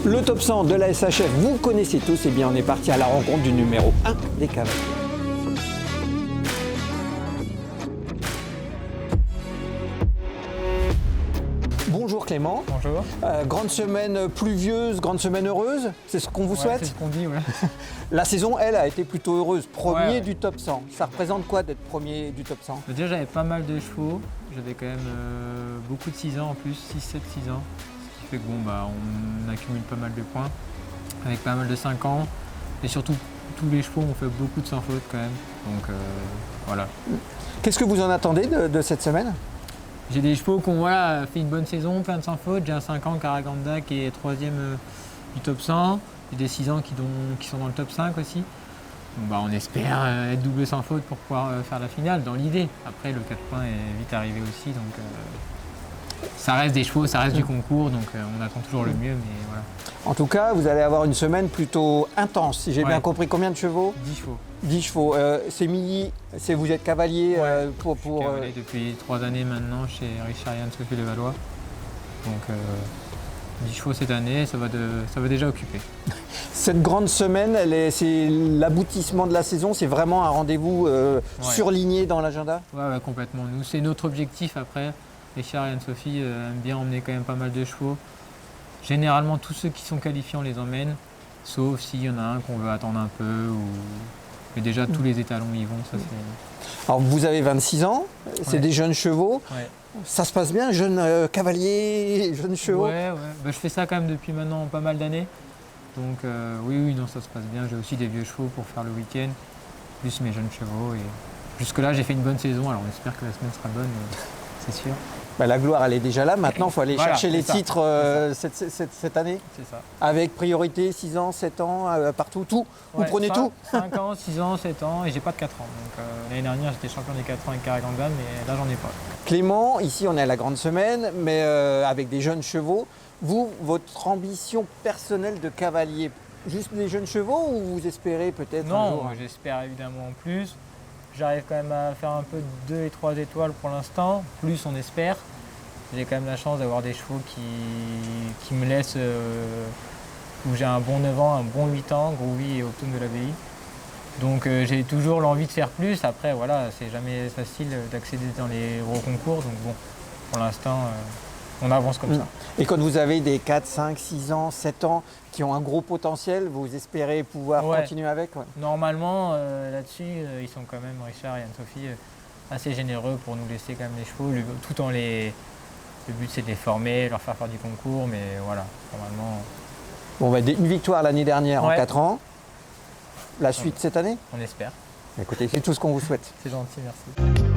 Le top 100 de la SHF, vous connaissez tous, et bien on est parti à la rencontre du numéro 1 des cavaliers. Bonjour Clément. Bonjour. Grande semaine pluvieuse, grande semaine heureuse, c'est ce qu'on vous souhaite? C'est ce qu'on dit, ouais. La saison, elle, a été plutôt heureuse. Premier Ouais. du top 100. Ça représente quoi d'être premier du top 100? Déjà, j'avais pas mal de chevaux. J'avais quand même beaucoup de 6 ans en plus, 6, 7, 6 ans. Ce qui fait que bon, bah, on accumule pas mal de points. Avec pas mal de 5 ans. Et surtout, tous les chevaux ont fait beaucoup de sans faute quand même. Donc voilà. Qu'est-ce que vous en attendez de cette semaine? J'ai des chevaux qui ont voilà, fait une bonne saison, plein de sans faute. J'ai un 5 ans, Karaganda, qui est 3e du top 100. J'ai des 6 ans qui sont dans le top 5 aussi. Donc, bah, on espère être double sans faute pour pouvoir faire la finale, dans l'idée. Après, le 4 points est vite arrivé aussi. Donc, ça reste des chevaux, ça reste du concours. Donc, on attend toujours le mieux. Mais voilà. En tout cas, vous allez avoir une semaine plutôt intense, si j'ai Ouais. bien compris. Combien de chevaux? 10 chevaux. 10 chevaux. C'est vous êtes cavalier pour... Je suis cavalier depuis 3 années maintenant chez Richard Yann Sophie Levallois. Donc 10 chevaux cette année, ça va déjà occuper. Cette grande semaine, c'est l'aboutissement de la saison, c'est vraiment un rendez-vous surligné dans l'agenda? Ouais, complètement. Nous, c'est notre objectif après. Richard et Anne-Sophie aiment bien emmener quand même pas mal de chevaux. Généralement, tous ceux qui sont qualifiés, on les emmène, sauf s'il y en a un qu'on veut attendre un peu. Mais déjà, tous les étalons y vont. Ça, c'est... Alors, vous avez 26 ans, c'est des jeunes chevaux. Ouais. Ça se passe bien, jeunes cavaliers, jeunes chevaux? Ouais. Bah, je fais ça quand même depuis maintenant pas mal d'années. Donc oui, non, ça se passe bien. J'ai aussi des vieux chevaux pour faire le week-end, plus mes jeunes chevaux. Et jusque-là, j'ai fait une bonne saison. Alors on espère que la semaine sera bonne, c'est sûr. Bah, la gloire, elle est déjà là. Maintenant, il faut aller Voilà, chercher les c'est ça. titres cette année. C'est ça. Avec priorité 6 ans, 7 ans, partout, tout. Vous Ouais, prenez tout? 5 ans, 6 ans, 7 ans, et j'ai pas de 4 ans. Donc l'année dernière, j'étais champion des 4 ans avec Karaganda, mais là, j'en ai pas. Clément, ici, on est à la grande semaine, mais avec des jeunes chevaux. Vous, votre ambition personnelle de cavalier, juste des jeunes chevaux ou vous espérez peut-être un Non, jour? j'espère évidemment en plus. J'arrive quand même à faire un peu de 2 et 3 étoiles pour l'instant. Plus, on espère. J'ai quand même la chance d'avoir des chevaux qui me laissent, où j'ai un bon 9 ans, un bon 8 ans, Groovy et Optune de l'Abbaye. Donc j'ai toujours l'envie de faire plus. Après, voilà, c'est jamais facile d'accéder dans les gros concours. Donc bon, pour l'instant, on avance comme ça. Et quand vous avez des 4, 5, 6 ans, 7 ans qui ont un gros potentiel, vous espérez pouvoir continuer avec? Ouais. Normalement, là-dessus, ils sont quand même, Richard et Anne-Sophie, assez généreux pour nous laisser quand même les chevaux, tout en les... Le but, c'est de les former, leur faire du concours, mais voilà, normalement... Bon, bah, une victoire l'année dernière en Ouais. 4 ans. La suite cette année? On espère. Écoutez, c'est tout ce qu'on vous souhaite. C'est gentil, merci.